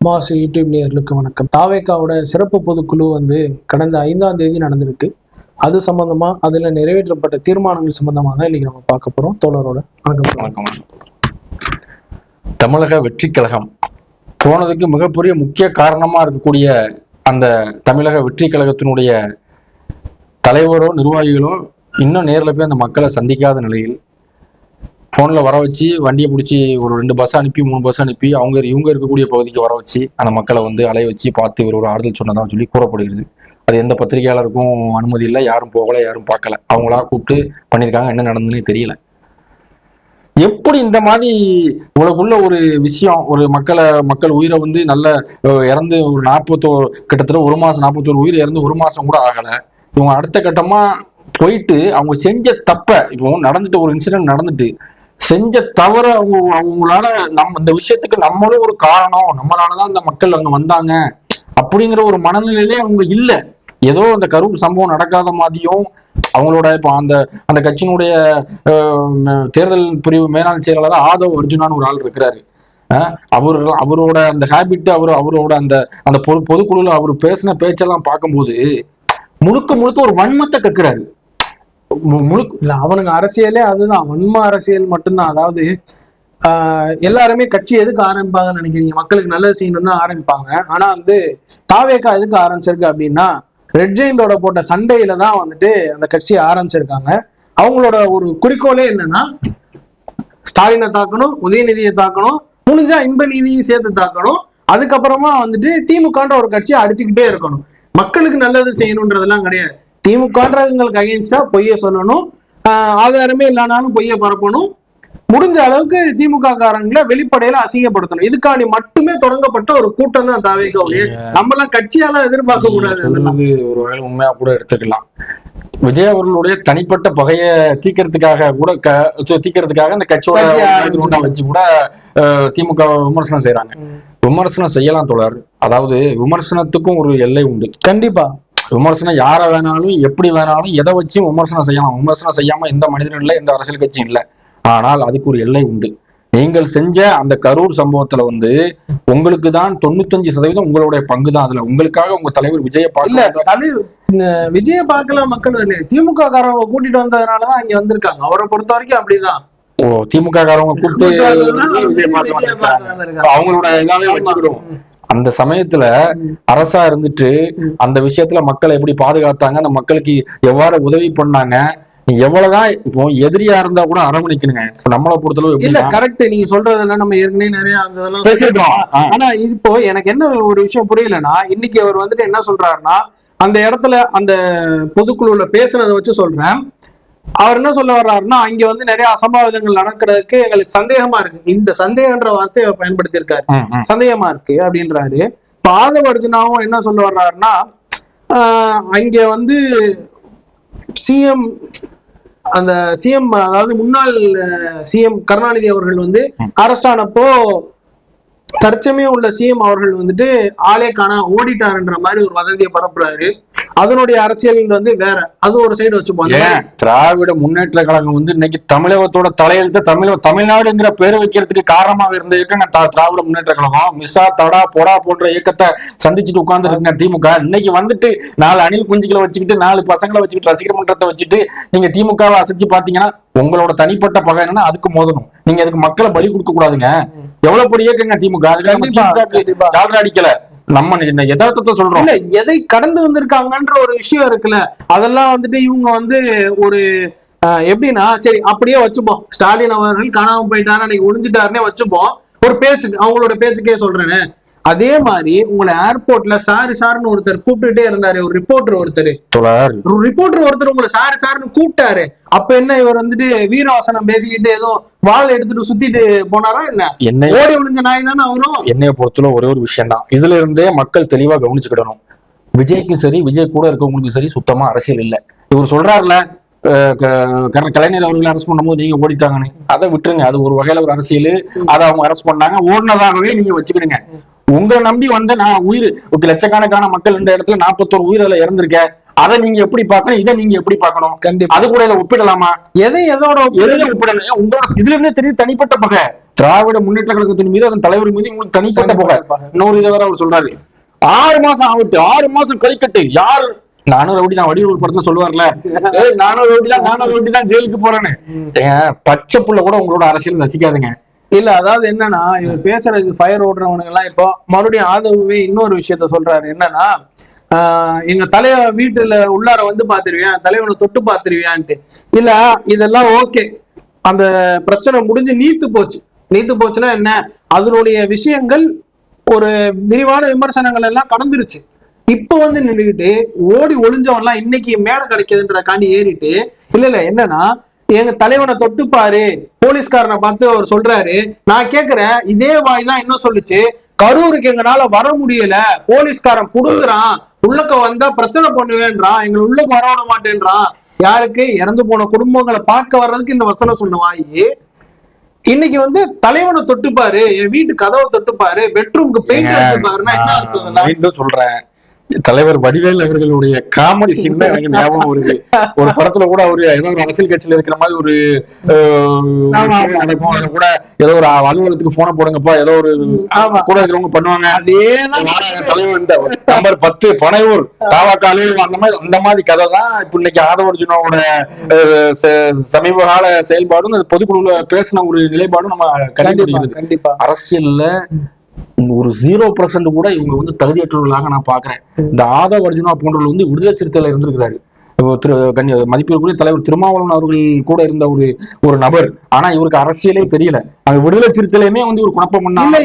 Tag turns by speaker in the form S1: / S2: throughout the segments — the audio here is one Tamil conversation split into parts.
S1: மாசு யூடியூப் நேயர்களுக்கு வணக்கம். தாவேகாவோட சிறப்பு பொதுக்குழு கடந்த 5ஆம் தேதி நடந்திருக்கு. அது சம்பந்தமா அதுல நிறைவேற்றப்பட்ட தீர்மானங்கள் சம்பந்தமா தான் இன்னைக்கு நம்ம பார்க்க போறோம். தோழரோட
S2: வணக்கம். தமிழக வெற்றி கழகம் போனதுக்கு மிகப்பெரிய முக்கிய காரணமா இருக்கக்கூடிய அந்த தமிழக வெற்றி கழகத்தினுடைய தலைவரோ நிர்வாகிகளோ இன்னும் நேரில் போய் அந்த மக்களை சந்திக்காத நிலையில் போன்ல வர வச்சு வண்டியை பிடிச்சி ஒரு 2 பஸ் அனுப்பி 3 பஸ் அனுப்பி இவங்க இருக்கக்கூடிய பகுதிக்கு வர வச்சு அந்த மக்களை அலைய வச்சு பார்த்து ஒரு ஆறுதல் சொன்னதான் சொல்லி கூறப்படுகிறது. அது எந்த பத்திரிகையாளருக்கும் அனுமதி இல்லை, யாரும் போகல, யாரும் பார்க்கல. அவங்களா கூப்பிட்டு பண்ணியிருக்காங்க, என்ன நடந்ததுன்னு தெரியல. எப்படி இந்த மாதிரி உங்களுக்குள்ள ஒரு விஷயம், ஒரு மக்கள் உயிரை நல்ல இறந்து ஒரு கிட்டத்தட்ட 1 மாசம் 41 உயிர் இறந்து 1 மாசம் கூட ஆகல. இவங்க அடுத்த கட்டமா போயிட்டு அவங்க செஞ்ச தப்ப, இப்போ நடந்துட்டு ஒரு இன்சிடென்ட் நடந்துட்டு செஞ்ச தவிர அவங்களால இந்த விஷயத்துக்கு நம்மளும் ஒரு காரணம், நம்மளாலதான் இந்த மக்கள் அங்க வந்தாங்க அப்படிங்கிற ஒரு மனநிலையிலே அவங்க இல்ல. ஏதோ அந்த கரூர் சம்பவம் நடக்காத மாதிரியும் அவங்களோட இப்போ அந்த கட்சியினுடைய தேர்தல் பிரிவு மேலாண் செயலாளர் ஆதவ் அர்ஜுனான்னு ஒரு ஆள் இருக்கிறாரு. அவரோட அந்த ஹேபிட், அவரோட அந்த பொதுக்குழுல அவர் பேசின பேச்செல்லாம் பார்க்கும்போது முழுக்க ஒரு வன்மத்தை கக்குறாரு.
S1: இல்ல, அவனுங்க அரசியலே அதுதான், வன்ம அரசியல் மட்டும்தான். அதாவது எல்லாருமே கட்சி எதுக்கு ஆரம்பிப்பாங்கன்னு நினைக்கிறீங்க? மக்களுக்கு நல்லது செய்யணும் தான் ஆரம்பிப்பாங்க. ஆனா தாவேகா எதுக்கு ஆரம்பிச்சிருக்கு அப்படின்னா, ரெட் ஜெயிண்டோட போட்ட சண்டையில தான் அந்த கட்சியை ஆரம்பிச்சிருக்காங்க. அவங்களோட ஒரு குறிக்கோளே என்னன்னா, ஸ்டாலினை தாக்கணும், உதயநிதியை தாக்கணும், முடிஞ்சா இன்ப நீதியும் சேர்த்து தாக்கணும். அதுக்கப்புறமா திமுகன்ற ஒரு கட்சியை அடிச்சுக்கிட்டே இருக்கணும். மக்களுக்கு நல்லது செய்யணும்ன்றதெல்லாம் கிடையாது. திமுகன்றவங்களுக்கு அகைன்ஸ்டா பொய்ய சொல்லணும், ஆதாரமே இல்லைனாலும் பொய்ய பரப்பணும், முடிஞ்ச அளவுக்கு திமுக காரங்களை வெளிப்படையில அசிங்கப்படுத்தணும். இதுக்காண்டி மட்டுமே தொடங்கப்பட்ட ஒரு கூட்டம் தான் தாவேகாவுடைய. நம்ம எல்லாம் கட்சியால எதிர்பார்க்க கூடாது.
S2: ஒரு வகையில் உண்மையா கூட எடுத்துக்கலாம். விஜய் அவர்களுடைய தனிப்பட்ட பகைய தீக்கிறதுக்காக அந்த கட்சியோட வச்சு கூட திமுக விமர்சனம் செய்யறாங்க. விமர்சனம் செய்யலாம் தோழர். அதாவது விமர்சனத்துக்கும் ஒரு எல்லை உண்டு.
S1: கண்டிப்பா
S2: விமர்சனம் யாரை வேணாலும் எப்படி வேணாலும் எதை வச்சும் விமர்சனம் செய்யலாம். விமர்சனம் செய்யாம எந்த மனிதனும் இல்லை, எந்த அரசியல் கட்சியும் இல்லை. ஆனால் அதுக்கு ஒரு எல்லை உண்டு. நீங்கள் செஞ்ச அந்த கரூர் சம்பவத்துல உங்களுக்கு தான் 95% உங்களுடைய பங்கு தான். அதுல உங்களுக்காக உங்க தலைவர் விஜய
S1: பார்க்கலாம் மக்கள் திமுக காரவங்க கூட்டிட்டு வந்ததுனாலதான் இங்க வந்திருக்காங்க. அவரை பொறுத்த வரைக்கும் அப்படிதான்.
S2: திமுக காரவங்க கூப்பிட்டு அவங்களோட எல்லாமே வச்சுக்கிடுவோம். அந்த சமயத்துல அரசா இருந்துட்டு அந்த விஷயத்துல மக்களை எப்படி பாதுகாத்தாங்க, அந்த மக்களுக்கு எவ்வாறு உதவி பண்ணாங்க, எவ்வளவுதான் இப்போ எதிரியா இருந்தா கூட அரவணைக்கணுங்க. நம்மளை பொறுத்தளவு
S1: இல்ல, கரெக்ட். நீங்க சொல்றதெல்லாம் நம்ம ஏற்கனவே நிறைய பேசிட்டோம். ஆனா இப்போ எனக்கு என்ன ஒரு விஷயம் புரியலன்னா, இன்னைக்கு அவர் என்ன சொல்றாருன்னா, அந்த இடத்துல அந்த பொதுக்குழுல பேசுனதை வச்சு சொல்றேன். அவர் என்ன சொல்ல வர்றாருன்னா, அங்க நிறைய அசம்பாவிதங்கள் நடக்கிறதுக்கு எங்களுக்கு சந்தேகமா இருக்கு. இந்த சந்தேகன்ற வார்த்தையை பயன்படுத்தியிருக்காரு. சந்தேகமா இருக்கு அப்படின்றாரு. இப்ப ஆதவ அர்ஜுனாவும் என்ன சொல்ல வர்றாருன்னா, அங்க சிஎம் அதாவது முன்னாள் சிஎம் கருணாநிதி அவர்கள் அரெஸ்ட் ஆனப்போ தற்சமயம் உள்ள சிஎம் அவர்கள் ஆளே காணா ஓடிட்டாருன்ற மாதிரி ஒரு வதந்தியை பரப்புறாரு. அதனுடைய அரசியல் வேற. அது ஒரு சைடு வச்சுப்போம்.
S2: திராவிட முன்னேற்ற கழகம் இன்னைக்கு தமிழகத்தோட தலையெழுத்த தமிழ்நாடுங்கிற பேரை வைக்கிறதுக்கு காரணமாக இருந்த இயக்கம் திராவிட முன்னேற்ற கழகம். மிஸ்ஸா தடா பொடா போன்ற இயக்கத்தை சந்திச்சுட்டு உட்கார்ந்து இருக்க திமுக இன்னைக்கு 4 அணில் குஞ்சுகளை வச்சுக்கிட்டு 4 பசங்களை வச்சுக்கிட்டு ரசிகர் மன்றத்தை வச்சுட்டு நீங்க திமுகவை அசைச்சு பாத்தீங்கன்னா உங்களோட தனிப்பட்ட பகை என்னன்னா அதுக்கு மோதணும். நீங்க அதுக்கு மக்களை பலி கொடுக்க கூடாதுங்க. எவ்வளவு பெரிய இயக்கங்க திமுக. அடிக்கல, நம்ம யதார்த்தத்தை சொல்றோம்.
S1: இல்ல, எதை கடந்து வந்திருக்காங்கன்ற ஒரு விஷயம் இருக்குல்ல, அதெல்லாம் இவங்க ஒரு எப்படின்னா, சரி அப்படியே வச்சுப்போம். ஸ்டாலின் அவர்கள் காணாம போயிட்டாரு, அன்னைக்கு ஒளிஞ்சிட்டாருன்னே வச்சுப்போம். ஒரு பேச்சுக்கு, அவங்களோட பேச்சுக்கே சொல்றேன்னு. அதே மாதிரி உங்களை ஏர்போர்ட்ல சாருன்னு ஒருத்தர் கூப்பிட்டுட்டே இருந்தாரு. ஒரு ரிப்போர்ட்டர் ஒருத்தர் உங்களை சாருன்னு கூப்பிட்டாரு. அப்ப என்ன, இவர் வீரவாசனம் பேசிக்கிட்டு ஏதோ வாழை எடுத்துட்டு சுத்திட்டு போனாரா என்ன? ஓடி ஒளிஞ்ச நாய் தானே அவரும்.
S2: என்னைய பொறுத்தல ஒரே ஒரு விஷயம் தான், இதுல இருந்தே மக்கள் தெளிவா கவனிச்சுக்கிடணும். விஜய்க்கும் சரி, விஜய் கூட இருக்கவங்களுக்கும் சரி சுத்தமா அரசியல் இல்லை. இவர் சொல்றாருல கலைஞர் அவர்கள் அரெஸ்ட் பண்ணும்போது நீங்க ஓடிட்டாங்கன்னு, அதை விட்டுருங்க. அது ஒரு வகையில ஒரு அரசியல். அதை அவங்க அரெஸ்ட் பண்ணாங்க, ஓடினதாகவே நீங்க வச்சுக்கிடுங்க. உங்களை நம்பி நான் உயிர் லட்சக்கணக்கான மக்கள் இந்த இடத்துல 41 உயிர் அதுல இறந்திருக்க, அதை நீங்க எப்படி பாக்கணும், இதை நீங்க எப்படி பாக்கணும்? கண்டிப்பா அது கூட ஒப்பிடலாமா?
S1: எதோட
S2: ஒப்பிடணும்? உங்களோட இதுல இருந்தே தெரியும் தனிப்பட்ட பகை. திராவிட முன்னேற்ற கழகத்தின் மீது அதன் தலைவர் மீது உங்களுக்கு தனிப்பட்ட புகை. இன்னொரு இதை வேற அவர் சொல்றாரு, 6 மாசம் ஆகட்டு, 6 மாசம் கழிக்கட்டு, யாரு நானும் ரவுடி தான் வடிவூர் படத்தை சொல்லுவார்ல, நானும் ரவுடி தான் ஜெயிலுக்கு போறேன்னு. பச்சை புள்ள கூட உங்களோட அரசியல் ரசிக்காதுங்க.
S1: இல்ல அதாவது என்னன்னா, இவர் பேசுறதுக்கு ஃபயர் ஓடுறவனுங்க எல்லாம் இப்போ மறுபடியும் ஆதரவே இன்னொரு விஷயத்த சொல்றாரு. என்னன்னா, எங்க தலைவர் வீட்டுல உள்ளார வந்து பாத்துருவியா, தலைவனை தொட்டு பாத்துருவியான்ட்டு. இல்ல இதெல்லாம் ஓகே, அந்த பிரச்சனை முடிஞ்சு நீத்து போச்சுன்னா என்ன, அதனுடைய விஷயங்கள் ஒரு விரிவான விமர்சனங்கள் எல்லாம் கடந்துருச்சு. இப்ப வந்து நின்றுகிட்டு ஓடி ஒளிஞ்சவன்லாம் இன்னைக்கு மேடை கிடைக்குதுன்ற காண்டி ஏறிட்டு, இல்ல என்னன்னா எங்க தலைவனை தொட்டுப்பாரு, போலீஸ்காரனை பார்த்து அவர் சொல்றாரு. நான் கேக்குறேன், இதே வாய் தான் இன்னும் சொல்லுச்சு, கரூருக்கு எங்கனால வர முடியல, போலீஸ்காரன் புடுங்குறான், உள்ளக்க வந்தா பிரச்சனை பண்ணுவேன்றான், எங்களை உள்ளக்கு வர விட மாட்டேன்றான். யாருக்கு? இறந்து போன குடும்பங்களை பார்க்க வர்றதுக்கு இந்த வசனம் சொன்ன வாயி இன்னைக்கு வந்து தலைவனை தொட்டுப்பாரு, என் வீட்டு கதவை தொட்டுப்பாரு, பெட்ரூம்க்கு பெயிண்ட் அடிச்சுப்பாருன்னா என்ன அர்த்தம்?
S2: சொல்றேன், தலைவர் வடிவேல் அவர்களுடைய காமெடி சீன் தான் எனக்கு ஞாபகம் வருது. ஒரு படத்துல கூட அவரு ஏதோ ஒரு அரசியல் கட்சியில இருக்கிற மாதிரி ஒரு நடக்கும், கூட ஏதோ ஒரு அலுவலகத்துக்கு போன போடுங்கப்பா, ஏதோ ஒரு கூட இருக்கிறவங்க பண்ணுவாங்க. அதேதான் தலைவர் நம்பர் 10 பனையூர் தாவாக்காலு அந்த மாதிரி கதை தான் இப்ப இன்னைக்கு ஆதவ அர்ஜுனாவோட சமீப கால செயல்பாடும் பொதுக்குழுல பேசின ஒரு நிலைப்பாடும் நம்ம கண்டிப்பா. அரசியல்ல ஒரு 0% கூட இவங்க வந்து தகுதியற்றவர்களாக நான் பாக்குறேன். இந்த ஆதவ அர்ஜுனா போன்றவர்கள் வந்து விடுதலை சிறுத்தையில இருந்திருக்கிறாரு. மதிப்பிற்குரிய தலைவர் திருமாவளவன் அவர்கள் கூட இருந்த ஒரு நபர். ஆனா இவருக்கு அரசியலே தெரியல. அந்த விடுதலை சிறுத்தையிலுமே வந்து ஒரு குழப்பம் பண்ண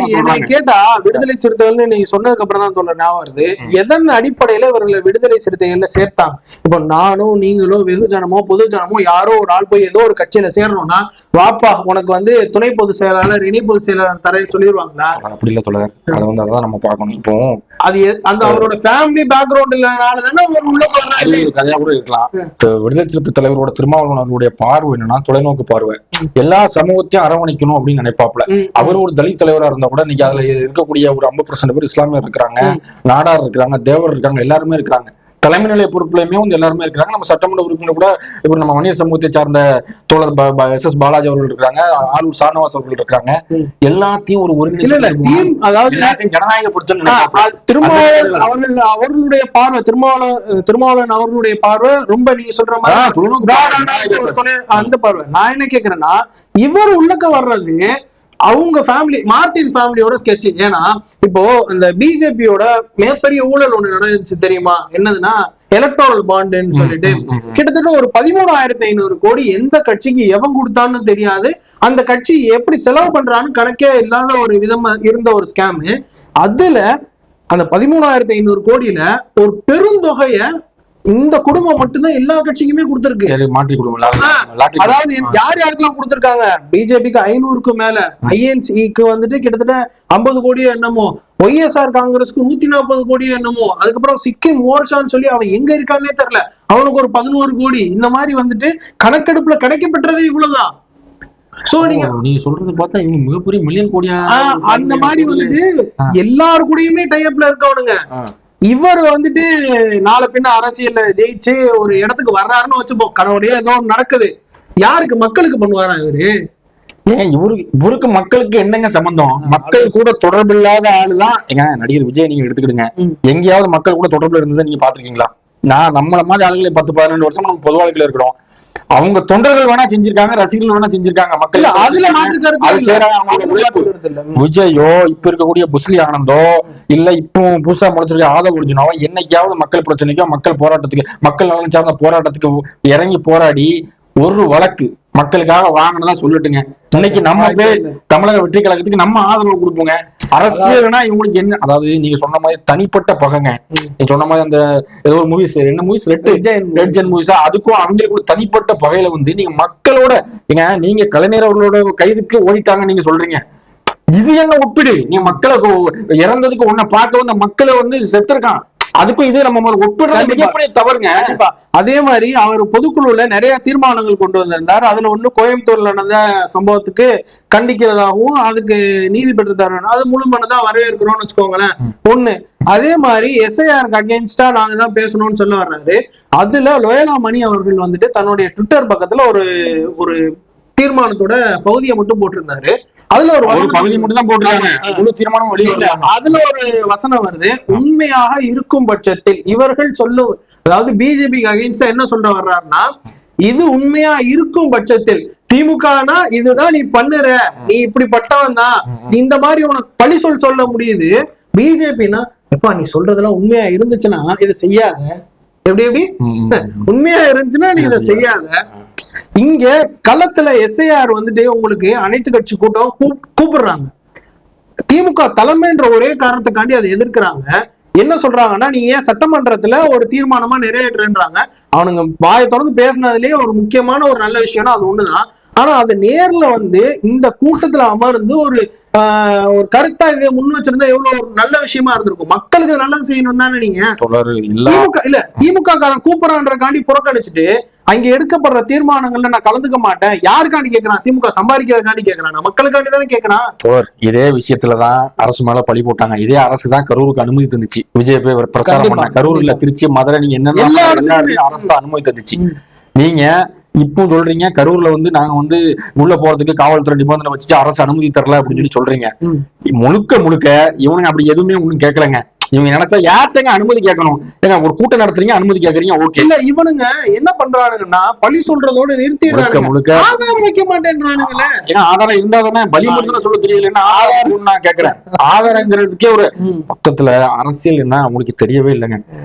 S1: கேட்டா, விடுதலை சிறுத்தைகள் நீங்க சொன்னதுக்கு அப்புறம் தான் சொல்ல ஞாபகம் வருது, எதன் அடிப்படையில இவர்களை விடுதலை சிறுத்தைகள்ல சேர்த்தாங்க. இப்போ நானும் நீங்களோ வெகுஜனமோ பொதுஜனமோ யாரோ ஒரு ஆள் போய் ஏதோ ஒரு கட்சியில சேரணும்னா, வாப்பா உனக்கு வந்து துணை பொதுச் செயலாளர் இணை பொதுச் செயலாளர் தரேன்னு சொல்லிடுவாங்களா?
S2: அப்படி இல்ல தொடர், அதை வந்து அதான் நம்ம பார்க்கணும். இப்போ
S1: அது அந்த அவரோட ஃபேமிலி பேக்ரவுண்ட் இல்லனாலதானே அவர் உள்ள போறாரு.
S2: கதையா கூட இருக்கலாம். விடுதலை சிறுத்தை தலைவரோட திருமாவளவன் அவருடைய பார்வை என்னன்னா தொலைநோக்கு பார்வை, எல்லா சமூகத்தையும் அரவணைக்கணும் அப்படின்னு நினைப்பாப்புல. அவர் ஒரு தலித் தலைவரா இருந்தா கூட இன்னைக்கு அதுல இருக்கக்கூடிய ஒரு 50% பேர் இஸ்லாமியர் இருக்கிறாங்க, நாடார் இருக்கிறாங்க, தேவர் இருக்காங்க, எல்லாருமே இருக்காங்க. தலைமை நிலைய பொறுப்புலையுமே வந்து எல்லாருமே இருக்கிறாங்க. நம்ம சட்டமன்ற உறுப்பினர் கூட இப்ப நம்ம வன்னியர் சமூகத்தை சார்ந்த தோழர் SS பாலாஜி அவர்கள் இருக்காங்க, ஆளூர் சானவாஸ் அவர்கள் இருக்காங்க. எல்லாத்தையும் ஒரு ஒருங்கிணைப்பு, அதாவது ஜனநாயக
S1: திருமாவளவன் அவர்களுடைய பார்வை, திருமாவளவன் அவர்களுடைய பார்வை ரொம்ப நீங்க சொல்ற மாதிரி அந்த பார்வை. நான் என்ன கேக்குறேன்னா, இவர் உள்ளக்க வர்றது அவங்க ஃபேமிலி, மார்டின் ஃபேமிலியோட ஸ்கெட்ச். ஏன்னா இப்போ இந்த பிஜேபியோட மிகப்பெரிய ஊழல் ஒண்ணு நடந்துச்சு தெரியுமா? என்னதுன்னா எலக்டோரல் பாண்டுன்னு சொல்லிட்டு கிட்டத்தட்ட ஒரு 13,500 கோடி எந்த கட்சிக்கு எவன் கொடுத்தான்னு தெரியாது, அந்த கட்சி எப்படி செலவு பண்றான்னு கணக்கே இல்லாத ஒரு விதமா இருந்த ஒரு ஸ்கேம். அதுல அந்த 13,500 கோடியில ஒரு பெருந்தொகைய இந்த குடும்பம் மட்டும்தான் எல்லா கட்சிக்குமே கொடுத்திருக்கு. அதாவது யார் யாருக்கெல்லாம் கொடுத்திருக்காங்க? பிஜேபிக்கு 500க்கும் மேல, ஐஎன்சிக்கு வந்துட்டு கிட்டத்தட்ட 50 கோடியோ என்னமோ, ஒய்எஸ்ஆர் காங்கிரஸ்க்கு 140 கோடியோ என்னமோ, அதுக்கப்புறம் சிக்கிம் மோர்ச்சான்னு சொல்லி அவன் எங்க இருக்கான்னே தெரியல, அவனுக்கு ஒரு 11 கோடி. இந்த மாதிரி வந்துட்டு கணக்கெடுப்புல கிடைக்கப்பட்டது இவ்வளவுதான். சோ நீங்க
S2: சொல்றது பார்த்தா இவங்க மிகப்பெரிய மில்லியன் கோடியா
S1: அந்த மாதிரி வந்துட்டு எல்லாரு கூடயுமே டைப்ல இருக்கவனுங்க. இவர் வந்துட்டு நாளை பின்ன அரசியல்ல ஜெயிச்சு ஒரு இடத்துக்கு வர்றாருன்னு வச்சுப்போம், கனவுடைய ஏதோ நடக்குது, யாருக்கு? மக்களுக்கு பண்ணுவாரா இவரு?
S2: ஏன் இவருக்கு மக்களுக்கு என்னங்க சம்பந்தம்? மக்கள் கூட தொடர்பு இல்லாத ஆளுதான். ஏங்க நடிகர் விஜய் நீங்க எடுத்துக்கிடுங்க, எங்கேயாவது மக்கள் கூட தொடர்புல இருந்ததை நீங்க பாத்துருக்கீங்களா? நம்மள மாதிரி ஆளுகளை 10-12 வருஷமா நம்ம பொது வாழ்க்கையில இருக்கிறோம். அவங்க தொண்டர்கள் வேணா செஞ்சிருக்காங்க, ரசிகர்கள் வேணா செஞ்சிருக்காங்க, மக்கள் விஜயோ இப்ப இருக்கக்கூடிய புஸ்லி ஆனந்தோ இல்ல இப்போ புதுசா முளைச்சிருக்க ஆதவ அர்ஜுனாவோ என்னைக்காவது மக்கள் பிரச்சனைக்கோ மக்கள் போராட்டத்துக்கு மக்கள் நலன் சார்ந்த போராட்டத்துக்கு இறங்கி போராடி ஒரு வழக்கு மக்களுக்காக வாங்கினதா சொல்லட்டுங்க. இன்னைக்கு நம்ம தமிழக வெற்றி கழகத்துக்கு நம்ம ஆதரவு கொடுப்போங்க. அரசியல்னா இவங்களுக்கு என்ன, அதாவது நீங்க சொன்ன மாதிரி தனிப்பட்ட பகங்க. நீங்க சொன்ன மாதிரி அந்த ஏதோ ஒரு மூவிஸ், என்ன மூவிஸ், ரெட் ஜென் மூவிஸா, அதுக்கும் அவங்களுக்கு தனிப்பட்ட பகையில வந்து நீங்க மக்களோட நீங்க கலைஞர் அவர்களோட கைதுக்கு ஓடிட்டாங்க நீங்க சொல்றீங்க. இது என்ன ஒப்பிடு? நீங்க மக்களை இறந்ததுக்கு ஒன்ன பார்க்க வந்த மக்களை வந்து செத்துருக்கான், அதுக்கும் இது நம்ம ஒப்பிடுறது தவறுங்க.
S1: அதே மாதிரி அவர் பொதுக்குழுல நிறைய தீர்மானங்கள் கொண்டு வந்திருந்தார். அதுல ஒண்ணு கோயம்புத்தூர்ல நடந்த சம்பவத்துக்கு கண்டிக்கிறதாகவும் அதுக்கு நீதி பெற்று தரணும், அது முழு மனதா வரவேற்கிறோம்னு வச்சுக்கோங்களேன் ஒண்ணு. அதே மாதிரி SIRக்கு அகேன்ஸ்டா நாங்க தான் பேசணும்னு சொல்ல வர்றாரு. அதுல லோயலா மணி அவர்கள் வந்துட்டு தன்னுடைய ட்விட்டர் பக்கத்துல ஒரு தீர்மானத்தோட பகுதியை மட்டும் போட்டிருந்தாரு. அதுல ஒரு
S2: பகுதி மட்டும் தான் போட்டுருக்காங்க, முழு தீர்மானம் வெளியில.
S1: அதுல ஒரு வசனம் வருது, உண்மையாக இருக்கும் பட்சத்தில் இவர்கள் சொல்லும், அதாவது பிஜேபிக்கு அகைன்ஸ்டா என்ன சொல்ற வர்றாருன்னா, இது உண்மையா இருக்கும் பட்சத்தில் திமுகனா இதுதான் நீ பண்ணுற, நீ இப்படிப்பட்டவன் தான், நீ இந்த மாதிரி உனக்கு பழி சொல்ல முடியுது. பிஜேபினா எப்பா நீ சொல்றதெல்லாம் உண்மையா இருந்துச்சுன்னா இதை செய்யாத, எப்படி உண்மையா இருந்துச்சுன்னா நீ இதை செய்யாத. இங்க களத்துல எஸ்ஐஆர் வந்துட்டு உங்களுக்கு அனைத்து கட்சி கூட்டம் கூப்பிடுறாங்க, திமுக தலைமைன்ற ஒரே காரணத்துக்காண்டி அதை எதிர்க்கிறாங்க. என்ன சொல்றாங்கன்னா, நீங்க ஏன் சட்டமன்றத்துல ஒரு தீர்மானமா நிறைவேற்றுன்றாங்க. அவனுங்க வாயை தொடர்ந்து பேசினதுலயே ஒரு முக்கியமான ஒரு நல்ல விஷயம்னா அது ஒண்ணுதான். ஆனா அது நேர்ல வந்து இந்த கூட்டத்துல அமர்ந்து ஒரு கருத்தா இதை முன் வச்சிருந்தா எவ்வளவு ஒரு நல்ல விஷயமா இருந்திருக்கும். மக்களுக்கு நல்லது செய்யணும் தானே. நீங்க திமுக காரன் கூப்பிடறான்றக்காண்டி புறக்கணிச்சுட்டு அங்க எடுக்கப்படுற தீர்மானங்கள்ல நான் கலந்துக்க மாட்டேன், யாருக்காண்டி கேட்கறான்? திமுக சம்பாதிக்கிறதுக்காண்டி கேட்கறான், மக்களுக்காண்டி தானே கேட்கறான்.
S2: இதே விஷயத்துலதான் அரசு மேல பழி போட்டாங்க. இதே அரசு தான் கரூருக்கு அனுமதி தந்துச்சு, விஜய் போய் பிரச்சாரம் பண்ண. கரூர் இல்ல, திருச்சி, மதுரை, நீங்க என்ன அரசு தான் அனுமதி தந்துச்சு. நீங்க இப்போ சொல்றீங்க கரூர்ல வந்து நாங்க வந்து உள்ள போறதுக்கு காவல்துறை நிபந்தனை வச்சு அரசு அனுமதி தரல அப்படின்னு சொல்லி சொல்றீங்க. முழுக்க முழுக்க இவனுங்க அப்படி எதுவுமே ஒண்ணும் கேட்கலங்க. இவங்க நினைச்சா யார்கிட்டங்க அனுமதி கேட்கணும்? ஏங்க ஒரு கூட்டம் நடத்துறீங்க, அனுமதி கேட்கறீங்க, ஓகே.
S1: இல்ல இவனுங்க என்ன பண்றானுங்கன்னா பழி சொல்றதோட நிறுத்திடுறாங்க, முழுக்க ஆதாரம் வைக்க மாட்டேன்றானுங்களே.
S2: ஏன்னா ஆதாரம் இருந்தா தானே பலி மட்டும் சொல்ல தெரியல. என்ன ஆதாரம் நான் கேட்கிறேன். ஆதாரங்கிறதுக்கே ஒரு மொத்தத்துல அரசியல் என்ன உங்களுக்கு தெரியவே இல்லைங்க.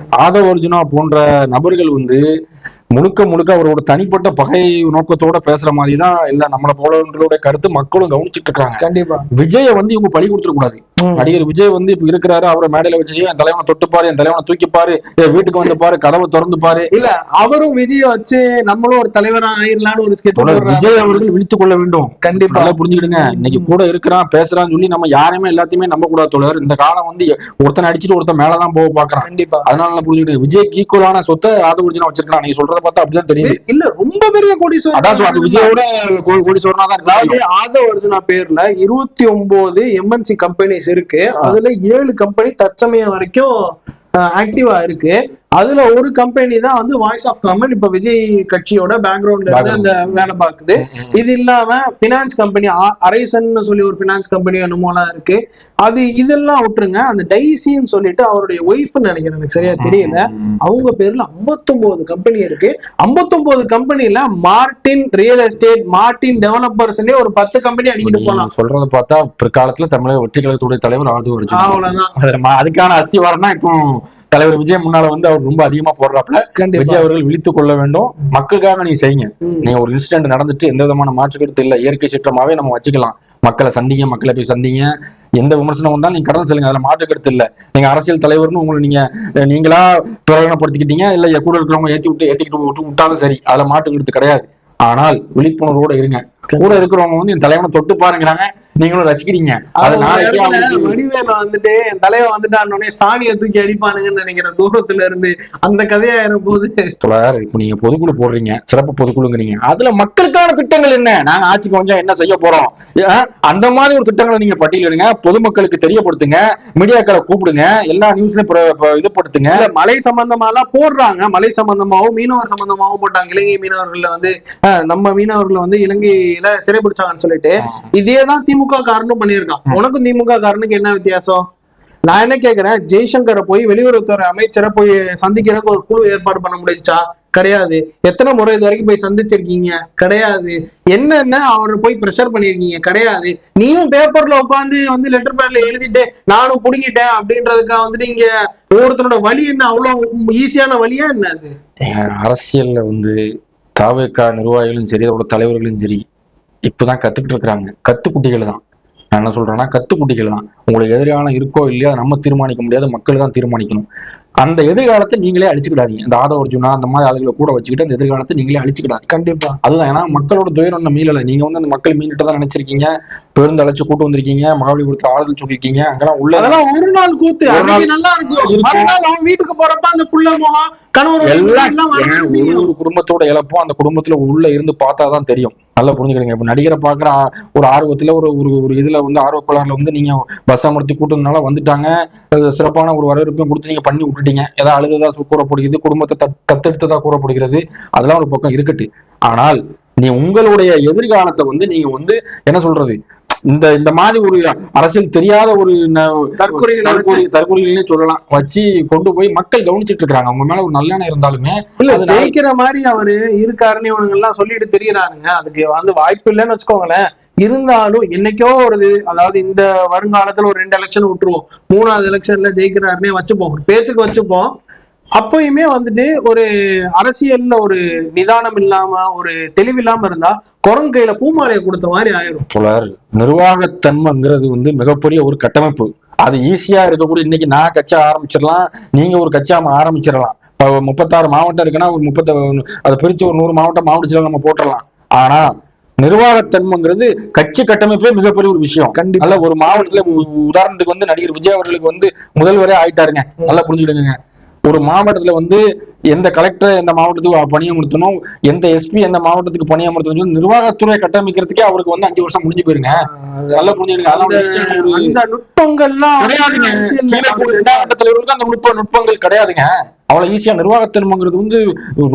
S2: ஆதவ அர்ஜுனா போன்ற நபர்கள் வந்து முழுக்க முழுக்க அவரோட தனிப்பட்ட பகை நோக்கத்தோட பேசுற மாதிரிதான் இல்ல நம்மள போலவங்களோட கருத்து மக்களும் கவனிச்சுட்டு இருக்காங்க.
S1: கண்டிப்பா
S2: விஜய வந்து இவங்க பழி கொடுத்துட கூடாது. நடிகர் விஜய் வந்து இப்ப இருக்கிறாரு, அவரை மேடையில வச்சு என் தலைவனை தொட்டுப்பாரு, என் தலைவனை தூக்கிப்பாரு, என் வீட்டுக்கு வந்து பாரு, கதவை திறந்து பாரு.
S1: இல்ல அவரும் விஜய வச்சு நம்மளும் ஒரு தலைவரா ஆயிரலான்னு ஒரு
S2: விஜய் அவர்கள் விழித்துக் கொள்ள வேண்டும்.
S1: கண்டிப்பா
S2: புரிஞ்சுக்கிடுங்க. இன்னைக்கு கூட இருக்கிறான் பேசுறான்னு சொல்லி நம்ம யாருமே எல்லாத்தையுமே நம்ப கூடாது தோழர். இந்த காலம் வந்து ஒருத்தனை அடிச்சுட்டு ஒருத்தன் மேலதான் போக பாக்குறான்.
S1: கண்டிப்பா
S2: அதனால புரிஞ்சுக்கிடுங்க. விஜய்க்கு ஈக்குவலான சொத்தை ஆதவர்ஜுனா வச்சிருக்கான். நீங்க சொல்றத பார்த்தா அப்படிதான் தெரியுது.
S1: இல்ல ரொம்ப பெரிய கோடீஸ்வரன்,
S2: அதான் விஜயோட கோடீஸ்வரனா தான்.
S1: அதாவது ஆதவ அர்ஜுனா பேர்ல 29 எம்என்சி கம்பெனிஸ் இருக்கு. அதுல 7 கம்பெனி தற்சமயம் வரைக்கும் ஆக்டிவா இருக்கு. அதுல ஒரு கம்பெனி தான் வந்து வாய்ஸ் ஆஃப் காமன், இப்ப விஜய் கட்சியோட பேக்ரவுண்ட்ல இருந்து அந்த வேலை பார்க்குது. இது இல்லாம பினான்ஸ் கம்பெனி அரைசன் சொல்லி ஒரு பினான்ஸ் கம்பெனி என்னமோலாம் இருக்கு. அது இதெல்லாம் விட்டுருங்க, அந்த டைசின்னு சொல்லிட்டு அவருடைய ஒய்ஃப்னு நினைக்கிறேன், எனக்கு சரியா தெரியல, அவங்க பேர்ல 59 கம்பெனி இருக்கு. 59 கம்பெனில மார்டின் ரியல் எஸ்டேட், மார்டின் டெவலப்பர்ஸ்லயே ஒரு 10 கம்பெனி அடிக்கிட்டு போலாம்.
S2: சொல்றத பார்த்தா பிற்காலத்துல தமிழக வெற்றி கழகத்துடைய தலைவர் ஆதவ அர்ஜுனா.
S1: அவ்வளவுதான்.
S2: அதுக்கான அஸ்திவாரம்னா இப்போ தலைவர் விஜய் முன்னால வந்து அவர் ரொம்ப அதிகமா போடுறாப்புல. விஜய் அவர்கள் விழித்துக் கொள்ள வேண்டும். மக்களுக்காக நீங்க செய்யுங்க. நீங்க ஒரு இன்சிடென்ட் நடந்துட்டு எந்த விதமான மாற்று கருத்து இல்ல, இயற்கை சீற்றமாவே நம்ம வச்சுக்கலாம். மக்களை சந்திங்க, மக்களை போய் சந்திங்க, எந்த விமர்சனம் வந்தாலும் நீங்க கடந்து செல்லுங்க, அதுல மாற்று கருத்து இல்ல. நீங்க அரசியல் தலைவர்னு உங்களை நீங்களா பிரகடனப்படுத்திக்கிட்டீங்க, இல்ல கூட இருக்கிறவங்க ஏத்திக்கிட்டு விட்டாலும் சரி, அதுல மாற்று கருத்து கிடையாது. ஆனால் விழிப்புணர்வோட இருங்க. கூட இருக்கிறவங்க வந்து என் தலைவனை தொட்டு பாருங்கிறாங்க, நீங்களும் ரசிக்கிறீங்க.
S1: வடிவேல வந்துட்டு என் தலைவன் வந்துட்டான்னு சாணியை தூக்கி அடிப்பானுங்கன்னு நினைக்கிறேன் தூரத்துல இருந்து. அந்த கதையாயிரும் போது
S2: இப்ப நீங்க பொதுக்குழு போடுறீங்க, சிறப்பு பொதுக்குழுங்கிறீங்க, அதுல மக்களுக்கான திட்டங்கள் என்ன, நாங்க ஆட்சிக்கு கொஞ்சம் என்ன செய்ய போறோம், அந்த மாதிரி ஒரு திட்டங்களை நீங்க பட்டியலிடுங்க, பொதுமக்களுக்கு தெரியப்படுத்துங்க, மீடியாக்களை கூப்பிடுங்க, எல்லா நியூஸ்லயும் இதுப்படுத்துங்க.
S1: மலை சம்பந்தமாலாம் போடுறாங்க, மலை சம்பந்தமாவும் மீனவர் சம்பந்தமாவும் போட்டாங்க. இலங்கை மீனவர்கள வந்து நம்ம மீனவர்களை வந்து இலங்கையில சிறைபிடிச்சாங்கன்னு சொல்லிட்டு இதேதான் திமுக காரனும் பண்ணியிருக்கான். உனக்கும் திமுக காரனுக்கு என்ன வித்தியாசம்? நான் என்ன கேக்குறேன், ஜெய்சங்கரை போய் வெளியுறவுத்துறை அமைச்சரை போய் சந்திக்கிறதுக்கு ஒரு குழு ஏற்பாடு பண்ண முடிஞ்சா? கிடையாது. எத்தனை முறை இது வரைக்கும் போய் சந்திச்சிருக்கீங்க? கிடையாது. என்னென்ன அவரை போய் ப்ரெஷர் பண்ணிருக்கீங்க? கிடையாது. நீயும் பேப்பர்ல உட்காந்து வந்து லெட்டர் பேட்ல எழுதிட்டு நானும் புடுங்கிட்டேன் அப்படின்றதுக்காக வந்துட்டு இங்க ஒவ்வொருத்தரோட வழி என்ன அவ்வளவு ஈஸியான வழியா என்ன? அது
S2: அரசியல்ல வந்து தாவேகா நிர்வாகிகளும் சரி, அதோட தலைவர்களும் சரி, இப்பதான் கத்துக்கிட்டு இருக்கிறாங்க. கத்துக்குட்டிகள் தான். நான் என்ன சொல்றேன்னா, கத்துக்குட்டிகள் தான். உங்களுக்கு எதிர்காலம் இருக்கோ இல்லையா நம்ம தீர்மானிக்க முடியாது, மக்கள் தான் தீர்மானிக்கணும். அந்த எதிர்காலத்தை நீங்களே அழிச்சுக்கிடாதீங்க. இந்த ஆதவ அர்ஜுனா அந்த மாதிரி ஆளுகளை கூட வச்சுக்கிட்டு அந்த எதிர்காலத்தை நீங்களே அழிச்சுக்கிடாது.
S1: கண்டிப்பா அதுதான்.
S2: ஏன்னா மக்களோட துயரம் மீளல. நீங்க வந்து அந்த மக்கள் மீன்கிட்ட தான் நினைச்சிருக்கீங்க, பேருந்து அழைச்சு கூட்டு வந்திருக்கீங்க, மகாபலிபுரத்துல ஆறுதல் சொல்லிருக்கீங்க. அங்கெல்லாம் உள்ள
S1: அதெல்லாம் ஒரு நாள் கூத்து நல்லா இருக்கும். அவன் வீட்டுக்கு போறப்ப அந்த புள்ள முகம்
S2: எல்லாம் ஒரு குடும்பத்தோட இழப்பும் அந்த குடும்பத்துல உள்ள இருந்து பார்த்தாதான் தெரியும். நல்லா புரிஞ்சுக்கிடுங்க. இப்ப நடிகரை பாக்குற ஒரு ஆர்வத்துல ஒரு இதுல வந்து ஆர்வக்கோளாறுல வந்து நீங்க பஸ் அமர்த்தி கூட்டதுனால வந்துட்டாங்க, சிறப்பான ஒரு வரவேற்பையும் கொடுத்து நீங்க பண்ணி விட்டுட்டீங்க. ஏதாவது அழுததா கூறப்படுகிறது, குடும்பத்தை தத்தெடுத்ததா கூறப்படுகிறது, அதெல்லாம் ஒரு பக்கம் இருக்கட்டு. ஆனால் நீ உங்களுடைய எதிர்காலத்தை வந்து நீங்க வந்து என்ன சொல்றது, இந்த இந்த மாதிரி ஒரு அரசியல் தெரியாத ஒரு தற்கொலைகளே சொல்லலாம் வச்சு கொண்டு போய் மக்கள் கவனிச்சிட்டு இருக்காங்க. அவங்க மேல ஒரு நல்லெண்ணம் இருந்தாலுமே
S1: இல்ல ஜெயிக்கிற மாதிரி அவரு இருக்காருன்னு இவனுங்க எல்லாம் சொல்லிட்டு தெரியறானுங்க. அதுக்கு வந்து வாய்ப்பு இல்லைன்னு வச்சுக்கோங்களேன். இருந்தாலும் என்னைக்கோ ஒரு அதாவது இந்த வருங்காலத்துல ஒரு 2 எலெக்ஷன் விட்டுருவோம், 3வது எலெக்ஷன்ல ஜெயிக்கிறாருன்னே வச்சுப்போம், ஒரு பேச்சுக்கு வச்சுப்போம். அப்பயுமே வந்துட்டு ஒரு அரசியல்ல ஒரு நிதானம் இல்லாம ஒரு தெளிவில்லாம இருந்தா குரங்கு கையில பூமாலையை கொடுத்த மாதிரி ஆயிடும்.
S2: நிர்வாகத்தன்மைங்கிறது வந்து மிகப்பெரிய ஒரு கட்டமைப்பு. அது ஈஸியா இருக்கக்கூடிய, இன்னைக்கு நான் கட்சி ஆரம்பிச்சிடலாம், நீங்க ஒரு கட்சி ஆரம்பிச்சிடலாம். 36 மாவட்டம் இருக்குன்னா ஒரு 30 அதை பிரிச்சு ஒரு 100 மாவட்ட நம்ம போட்டுடலாம். ஆனா நிர்வாகத்தன்மைங்கிறது கட்சி கட்டமைப்பே மிகப்பெரிய ஒரு விஷயம். கண்டிப்பா ஒரு மாவட்டத்துல உதாரணத்துக்கு வந்து நடிகர் விஜய் அவர்களுக்கு வந்து முதல்வரே ஆயிட்டாருங்க. நல்லா புரிஞ்சுக்கிடுங்க. ஒரு மாவட்டத்துல வந்து எந்த கலெக்டர் எந்த மாவட்டத்துக்கு பணியமர்த்தணும், எந்த எஸ்பி எந்த மாவட்டத்துக்கு பணியமர்த்தணும், நிர்வாகத்துறை கட்டமைக்கிறதுக்கே அவருக்கு வந்து 5 வருஷம் முடிஞ்சு போயிருங்க. நல்லா புரிஞ்சுக்கிடுங்க.
S1: அந்த நுட்பங்கள்லாம்
S2: தலைவர்களுக்கு அந்த நுட்பங்கள் கிடையாதுங்க. அவ்வளவு ஈஸியா நிர்வாகத்தன்மைங்கிறது வந்து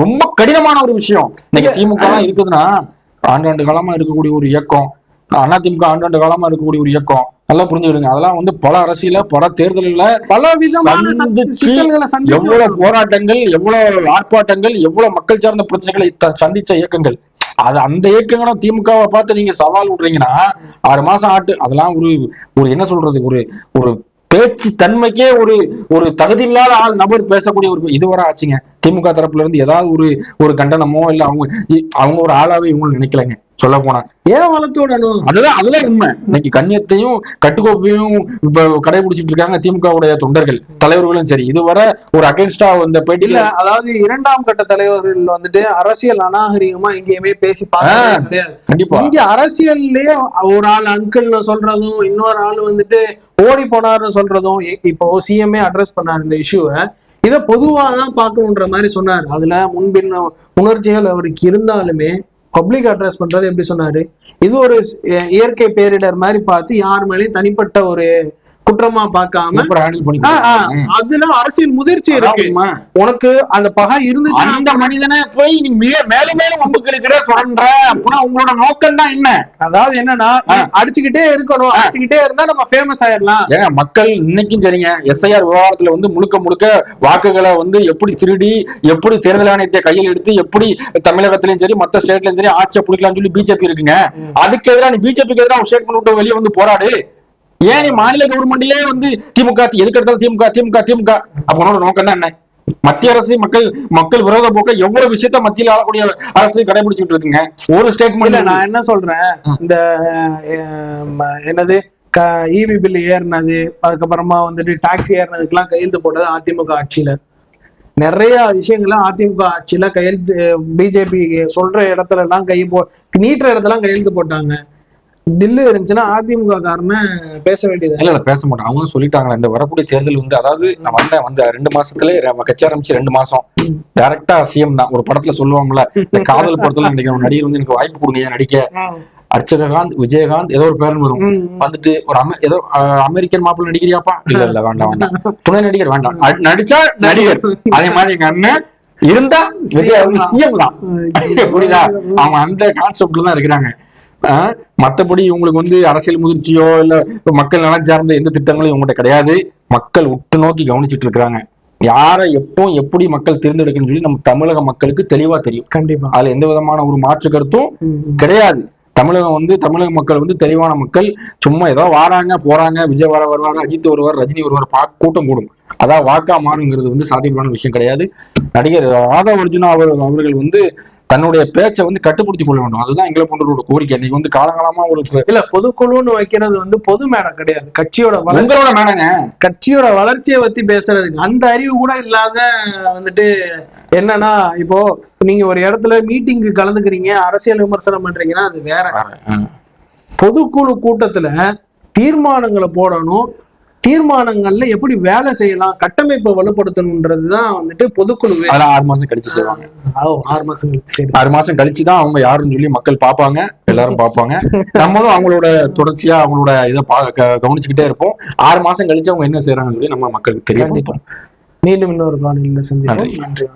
S2: ரொம்ப கடினமான ஒரு விஷயம். இன்னைக்கு திமுக எல்லாம் இருக்குதுன்னா ஆண்டாண்டு காலமா இருக்கக்கூடிய ஒரு இயக்கம், அதிமுக ஆண்டாண்டு காலமா இருக்கக்கூடிய ஒரு இயக்கம். நல்லா புரிஞ்சுக்கிடுங்க. அதெல்லாம் வந்து பல அரசியல பல தேர்தல்ல
S1: பல விதமான
S2: எவ்வளவு போராட்டங்கள், எவ்வளவு ஆர்ப்பாட்டங்கள், எவ்வளவு மக்கள் சார்ந்த பிரச்சனைகளை சந்திச்ச இயக்கங்கள். அது அந்த இயக்கங்களும் திமுகவை பார்த்து நீங்க சவால் விடுறீங்கன்னா 6 மாசம் அதெல்லாம் ஒரு என்ன சொல்றது, ஒரு பேச்சு தன்மைக்கே ஒரு தகுதி இல்லாத நபர் பேசக்கூடிய ஒரு இதுவரை ஆச்சுங்க. திமுக தரப்புல இருந்து ஏதாவது ஒரு கண்டனமோ இல்ல அவங்க ஒரு ஆளாவே இவங்க நினைக்கலங்க. சொல்ல போனா
S1: ஏன் வளர்த்து விடணும்,
S2: அதுதான் உண்மை. இன்னைக்கு கண்ணியத்தையும் கட்டுக்கோப்பையும் இப்ப கடைபிடிச்சிட்டு இருக்காங்க திமுகவுடைய தொண்டர்கள், தலைவர்களும் சரி. இதுவரை ஒரு அகைன்ஸ்டா இந்த பேட்டியில,
S1: அதாவது 2ஆம் கட்ட தலைவர்கள் வந்துட்டு அரசியல் அநாகரிகமா எங்கேயுமே பேசி பார்க்க கண்டிப்பா. இங்க அரசியல்லயே ஒரு ஆள் அங்கிள்னு சொல்றதும், இன்னொரு ஆள் வந்துட்டு ஓடி போனாருன்னு சொல்றதும், இப்போ சிஎம்ஏ அட்ரஸ் பண்ணாரு இந்த இஷ்யூவை, இதை பொதுவாதான் பார்க்கணுன்ற மாதிரி சொன்னாரு. அதுல முன்பின் உணர்ச்சிகள் அவருக்கு இருந்தாலுமே பப்ளிக் அட்ரஸ் பண்றது எப்படி சொன்னாரு, இது ஒரு இயற்கை பேரிடர் மாதிரி பார்த்து யார் மேலேயும் தனிப்பட்ட ஒரு குற்றமா பார்க்காம அதுல அரசியல் முதிர்ச்சி இருக்கு. உனக்கு அந்த பகை இருந்துச்சு,
S2: அந்த மனிதனை போய் நீ மேலும் மேலும் வம்புக்கிற சொல்ற அப்படின்னா உங்களோட நோக்கம் தான் என்ன?
S1: அதாவது என்னன்னா அடிச்சுக்கிட்டே இருக்கணும், அடிச்சுக்கிட்டே இருந்தா நம்ம ஃபேமஸ் ஆயிடலாம்.
S2: ஏங்க மக்கள் இன்னைக்கும் சரிங்க, எஸ்ஐஆர் விவகாரத்துல வந்து முழுக்க வாக்குகளை வந்து எப்படி திருடி, எப்படி தேர்தல் ஆணையத்தை கையில் எடுத்து, எப்படி தமிழகத்திலயும் சரி மத்த ஸ்டேட்லயும் சரி ஆட்சியை பிடிக்கலாம்னு சொல்லி பிஜேபி இருக்குங்க. அதுக்கு எதிராக நீ பிஜேபிக்கு எதிராக ஒரு ஸ்டேட்மெண்ட் விட்டு வெளியே வந்து போராடு. ஏன் நீ மாநில கவர்மெண்ட்லயே வந்து திமுக எதுக்கு எடுத்தாலும் திமுக அப்பனோட நோக்கம் தான் என்ன? மத்திய அரசு மக்கள் விரோத போக்க எவ்வளவு விஷயத்த மத்தியில் ஆளக்கூடிய அரசு கடைபிடிச்சிட்டு இருக்குங்க. ஒரு ஸ்டேட்மெண்ட்
S1: நான் என்ன சொல்றேன், இந்த என்னது இவி பில் ஏறினது, அதுக்கப்புறமா வந்துட்டு டாக்ஸி ஏறினதுக்கெல்லாம் கையெழுத்து போட்டது அதிமுக ஆட்சியில. நிறைய விஷயங்கள அதிமுக ஆட்சியில கையெழுத்து, பிஜேபி சொல்ற இடத்துல எல்லாம் நீட்டுற இடத்துல கையெழுத்து போட்டாங்க. தில்லு இருந்துச்சுன்னா அதிமுக காரன பேச வேண்டியது
S2: இல்ல பேச மாட்டோம். அவங்க சொல்லிட்டாங்களா இந்த வரக்கூடிய தேர்தல் வந்து, அதாவது நான் வந்த 2 மாசத்துல கட்சி ஆரம்பிச்சு 2 மாசம் டைரக்டா சிஎம் தான். ஒரு படத்துல சொல்லுவாங்கல்ல, இந்த காதல் படத்துல நினைக்கிறேன் நடிகர் வந்து எனக்கு வாய்ப்பு கொடுங்க நடிக்க, அர்ச்சககாந்த் விஜயகாந்த் ஏதோ ஒரு பேர் வரும், வந்துட்டு ஒரு ஏதோ அமெரிக்கன் மாப்பிள்ள நடிக்கிறியாப்பா, இல்ல வேண்டாம் துணை நடிகர் வேண்டாம், நடிச்சா நடிகர். அதே மாதிரி எங்க அண்ணன் இருந்தா சிஎம் தான். புரியுதா? அவங்க அந்த கான்செப்ட்ல தான் இருக்கிறாங்க. மத்தபடி இவங்களுக்கு வந்து அரசியல் முதிர்ச்சியோ இல்ல மக்கள் நலன் சார்ந்த எந்த திட்டங்களும் இவங்ககிட்ட கிடையாது. மக்கள் உற்று நோக்கி கவனிச்சுட்டு இருக்கிறாங்க. யாரை எப்போ எப்படி மக்கள் தேர்ந்தெடுக்கணும்னு சொல்லி நம்ம தமிழக மக்களுக்கு தெளிவா தெரியும்.
S1: கண்டிப்பா
S2: அதுல எந்த விதமான ஒரு மாற்று கருத்தும் கிடையாது. தமிழக மக்கள் வந்து தெளிவான மக்கள். சும்மா ஏதோ வாராங்க போறாங்க, விஜய் வருவாங்க, அஜித் வருவார், ரஜினி வருவார், கூட்டம் கூடும், அதான் வாக்கா மாறுங்கிறது வந்து சாத்தியமான விஷயம் கிடையாது. நடிகர் ஆதவ் அர்ஜுனா அவர்கள் வந்து தன்னுடைய பேச்சை வந்து கட்டுப்படுத்திக் கொள்ள வேண்டும். அதுதான் எங்களை போன்றவரோட கோரிக்கை. இன்னைக்கு வந்து காலகாலமா ஒரு
S1: இல்ல பொதுக்குழுன்னு வைக்கிறது வந்து பொது மேடம் கிடையாது, கட்சியோட
S2: மேடங்க,
S1: கட்சியோட வளர்ச்சியை பத்தி பேசுறதுக்கு அந்த அறிவு கூட இல்லாத வந்துட்டு என்னன்னா, இப்போ நீங்க ஒரு இடத்துல மீட்டிங்கு கலந்துக்கிறீங்க, அரசியல் விமர்சனம் பண்றீங்கன்னா அது வேற. பொதுக்குழு கூட்டத்துல தீர்மானங்களை போடணும், தீர்மானங்கள்ல எப்படி வேலை செய்யலாம், கட்டமைப்பை வலுப்படுத்தணும்ன்றதுதான் வந்துட்டு பொதுக்குழு.
S2: 6 மாசம் கழிச்சு செய்வாங்க. 6 மாசம் கழிச்சுதான் அவங்க யாருன்னு சொல்லி மக்கள் பார்ப்பாங்க, எல்லாரும் பார்ப்பாங்க. நம்மளும் அவங்களோட தொடர்ச்சியா அவங்களோட இதை கவனிச்சுக்கிட்டே இருப்போம். 6 மாசம் கழிச்சு அவங்க என்ன செய்யறாங்கன்னு சொல்லி நம்ம மக்களுக்கு தெரியும்.
S1: மீண்டும் இன்னொரு காணொலியில சந்திப்போம். நன்றி.